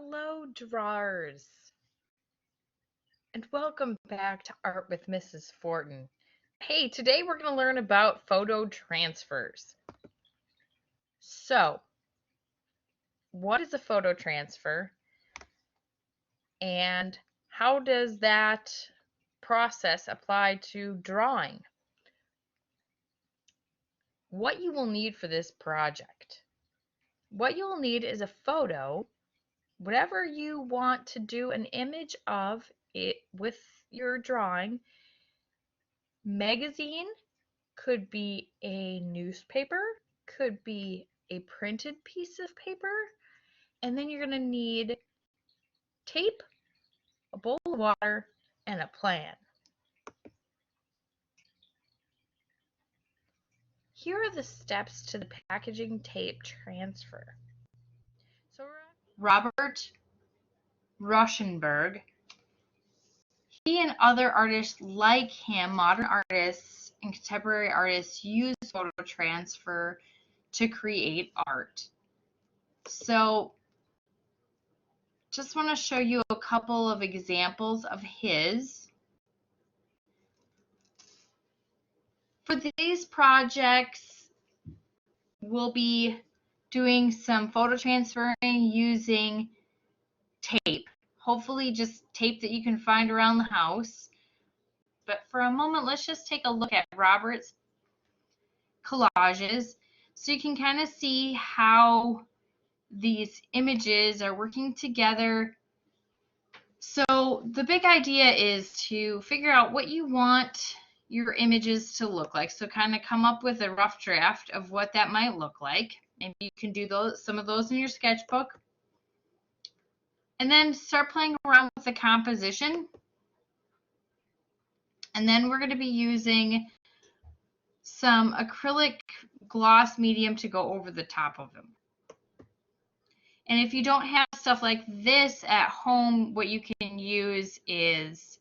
Hello, drawers, and welcome back to Art with Mrs. Fortin. Hey, today we're going to learn about photo transfers. So, what is a photo transfer, and how does that process apply to drawing? What you will need for this project. What you'll need is a photo, whatever you want to do an image of it with your drawing. Magazine could be a newspaper, could be a printed piece of paper, and then you're going to need tape, a bowl of water, and a plan. Here are the steps to the packaging tape transfer. So Robert Rauschenberg, he and other artists like him, modern artists and contemporary artists, use photo transfer to create art. So just want to show you a couple of examples of his. For these projects, we'll be doing some photo transferring using tape. Hopefully just tape that you can find around the house. But for a moment, let's just take a look at Robert's collages so you can kind of see how these images are working together. So the big idea is to figure out what you want your images to look like. So kind of come up with a rough draft of what that might look like. Maybe you can do some of those in your sketchbook. And then start playing around with the composition. And then we're going to be using some acrylic gloss medium to go over the top of them. And if you don't have stuff like this at home, what you can use is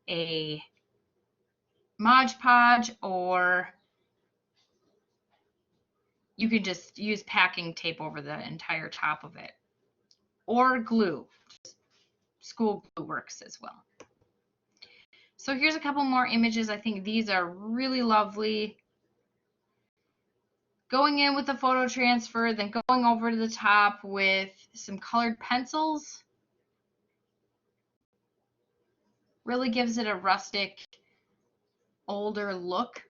a Mod Podge, or you can just use packing tape over the entire top of it, or glue. School glue works as well. So here's a couple more images. I think these are really lovely. Going in with the photo transfer, then going over to the top with some colored pencils. Really gives it a rustic, older look.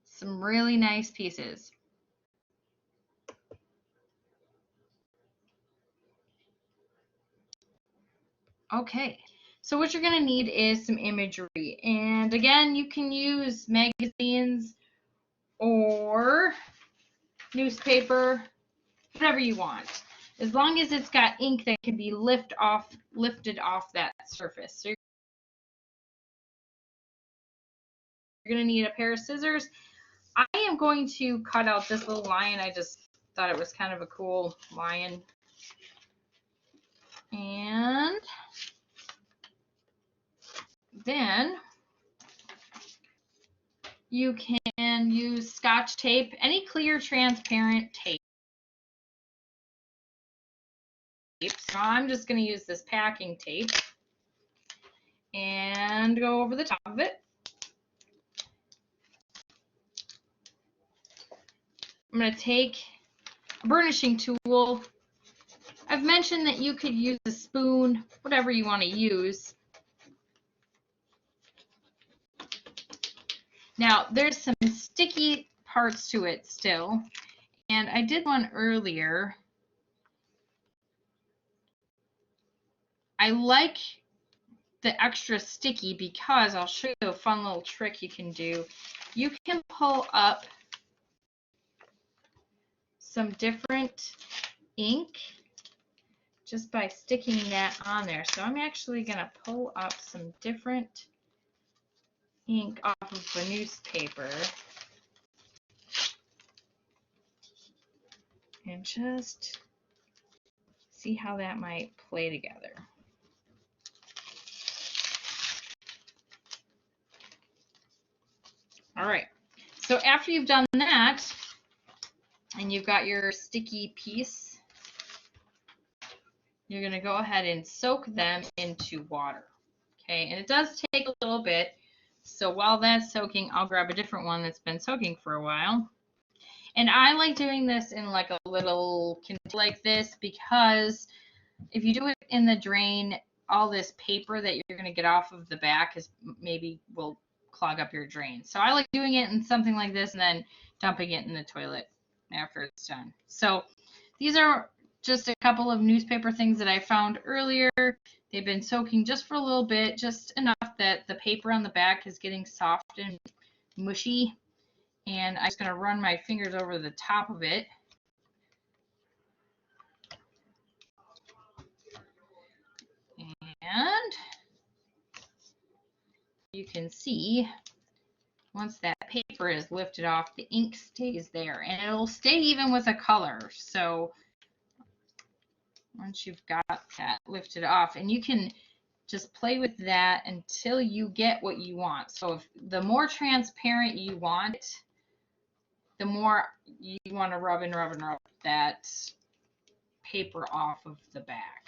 Some really nice pieces. Okay, so what you're going to need is some imagery. And again, you can use magazines or newspaper, whatever you want, as long as it's got ink that can be lifted off that surface. So you're going to need a pair of scissors. I am going to cut out this little lion. I just thought it was kind of a cool lion. And then you can use Scotch tape, any clear transparent tape. So I'm just going to use this packing tape and go over the top of it. I'm going to take a burnishing tool. I've mentioned that you could use a spoon, whatever you want to use. Now, there's some sticky parts to it still, and I did one earlier. I like the extra sticky because I'll show you a fun little trick you can do. You can pull up some different ink just by sticking that on there. So I'm actually going to pull up some different ink off of the newspaper and just see how that might play together. All right, so after you've done that, and you've got your sticky piece, you're going to go ahead and soak them into water. Okay, and it does take a little bit. So while that's soaking, I'll grab a different one that's been soaking for a while. And I like doing this in like a little container like this, because if you do it in the drain, all this paper that you're going to get off of the back will clog up your drain. So I like doing it in something like this and then dumping it in the toilet after it's done. So these are just a couple of newspaper things that I found earlier. They've been soaking just for a little bit, just enough that the paper on the back is getting soft and mushy. And I'm just going to run my fingers over the top of it. And you can see once that paper is lifted off, the ink stays there, and it'll stay even with a color. So once you've got that lifted off, and you can just play with that until you get what you want. So if the more transparent you want it, the more you want to rub and rub and rub that paper off of the back.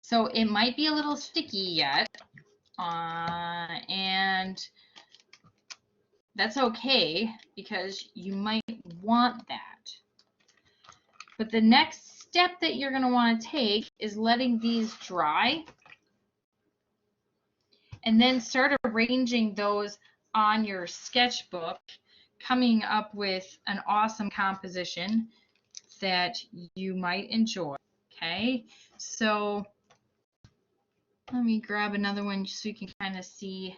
So it might be a little sticky yet, and that's okay, because you might want that. But the next step that you're going to want to take is letting these dry, and then start arranging those on your sketchbook, coming up with an awesome composition that you might enjoy. Okay, so let me grab another one so you can kind of see.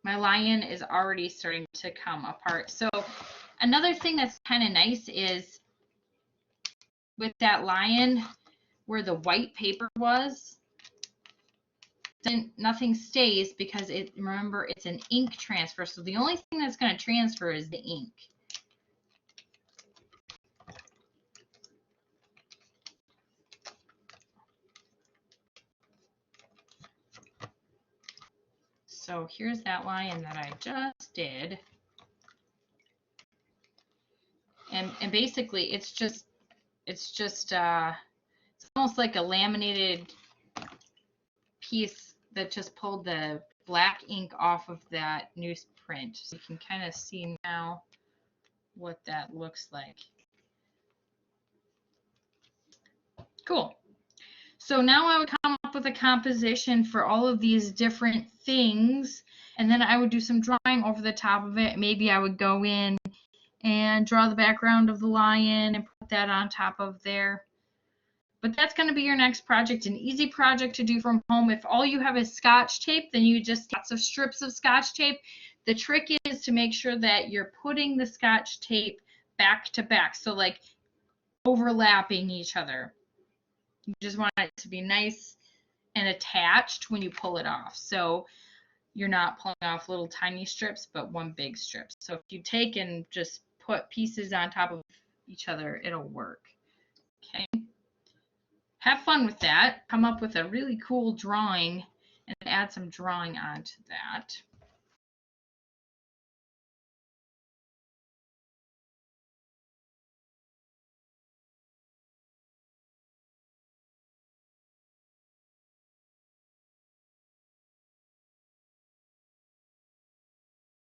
My lion is already starting to come apart. So another thing that's kind of nice is with that lion, where the white paper was, then nothing stays, because remember, it's an ink transfer. So the only thing that's going to transfer is the ink. So here's that lion that I just did. And basically it's almost like a laminated piece that just pulled the black ink off of that newsprint. So you can kind of see now what that looks like. Cool. So now I would come up with a composition for all of these different things, and then I would do some drawing over the top of it. Maybe I would go in and draw the background of the lion and put that on top of there. But that's going to be your next project, an easy project to do from home. If all you have is Scotch tape, then you just lots of strips of Scotch tape. The trick is to make sure that you're putting the Scotch tape back to back, so like overlapping each other. You just want it to be nice and attached when you pull it off. So you're not pulling off little tiny strips, but one big strip. So if you take and just put pieces on top of each other, it'll work. Okay. Have fun with that. Come up with a really cool drawing and add some drawing onto that.